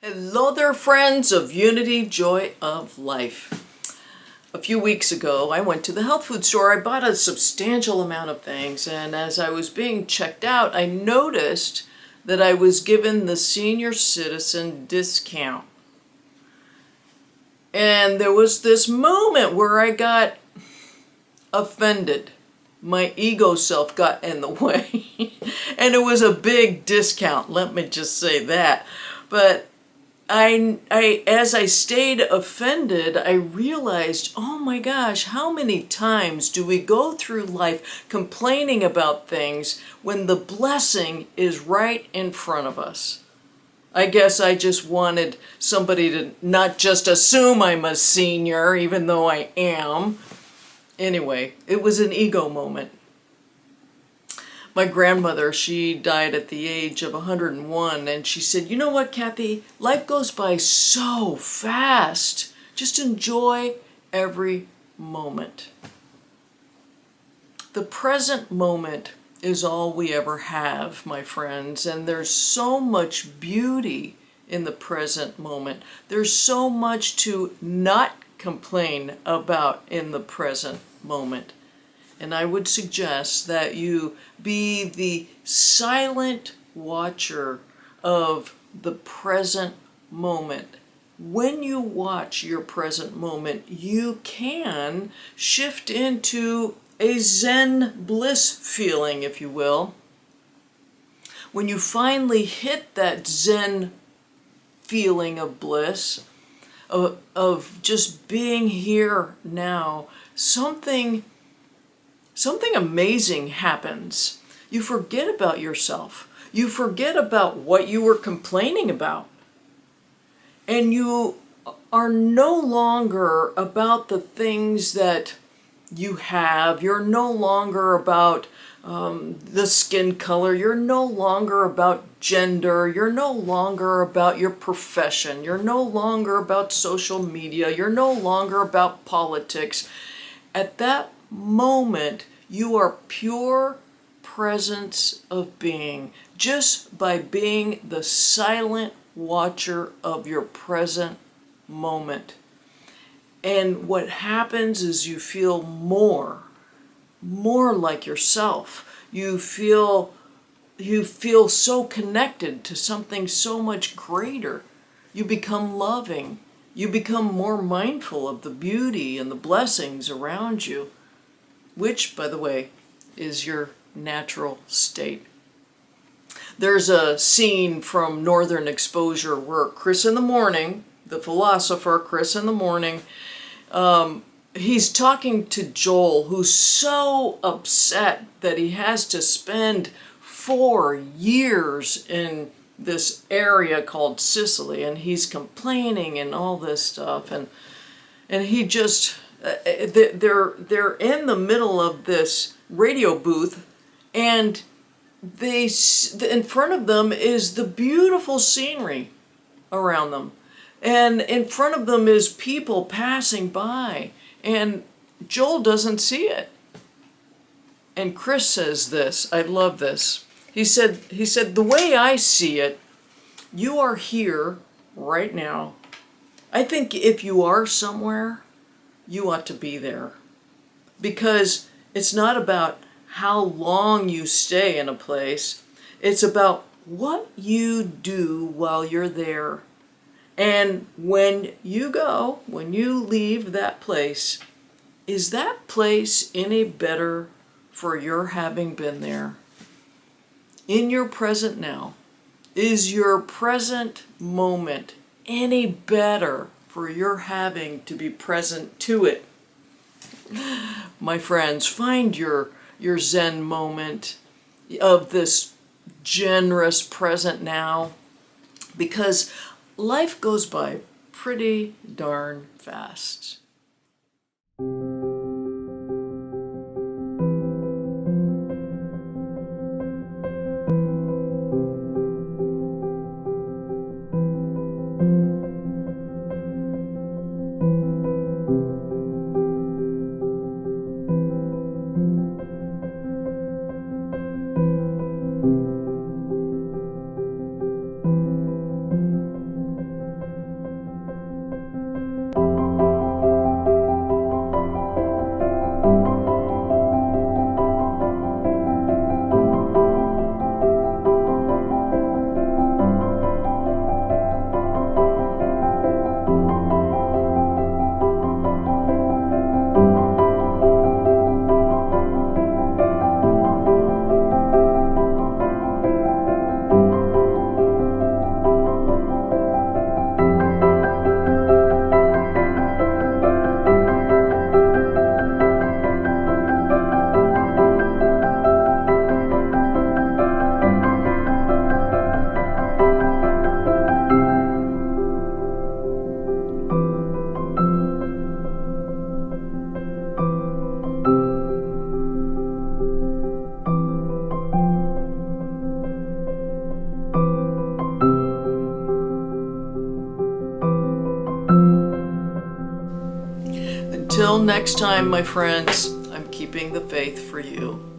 Hello there, friends of Unity, Joy of Life. A few weeks ago, I went to the health food store. I bought a substantial amount of things, and as I was being checked out, I noticed that I was given the senior citizen discount. And there was this moment where I got offended. My ego self got in the way. And it was a big discount, let me just say that. But as I stayed offended, I realized, oh my gosh, how many times do we go through life complaining about things when the blessing is right in front of us? I guess I just wanted somebody to not just assume I'm a senior, even though I am. Anyway, it was an ego moment. My grandmother, she died at the age of 101, and she said, you know what, Kathy? Life goes by so fast. Just enjoy every moment. The present moment is all we ever have, my friends, and there's so much beauty in the present moment. There's so much to not complain about in the present moment. And I would suggest that you be the silent watcher of the present moment. When you watch your present moment, you can shift into a Zen bliss feeling, if you will. When you finally hit that Zen feeling of bliss, of just being here now, something amazing happens. You forget about yourself. You forget about what you were complaining about. And you are no longer about the things that you have. You're no longer about the skin color. You're no longer about gender. You're no longer about your profession. You're no longer about social media. You're no longer about politics. At that moment, you are pure presence of being, just by being the silent watcher of your present moment. And what happens is you feel more like yourself. You feel so connected to something so much greater. You become loving. You become more mindful of the beauty and the blessings around you, which, by the way, is your natural state. There's a scene from Northern Exposure where Chris in the Morning, the philosopher Chris in the Morning, he's talking to Joel, who's so upset that he has to spend 4 years in this area called Sicily, and he's complaining and all this stuff, and he just they're in the middle of this radio booth, and in front of them is the beautiful scenery around them, and in front of them is people passing by, and Joel doesn't see it. And Chris says this, I love this. He said, the way I see it, you are here right now. I think if you are somewhere, you ought to be there. Because it's not about how long you stay in a place. It's about what you do while you're there. And when you go, when you leave that place, is that place any better for your having been there? In your present now, is your present moment any better for your having to be present to it? My friends, find your Zen moment of this generous present now, because life goes by pretty darn fast. until next time, my friends, I'm keeping the faith for you.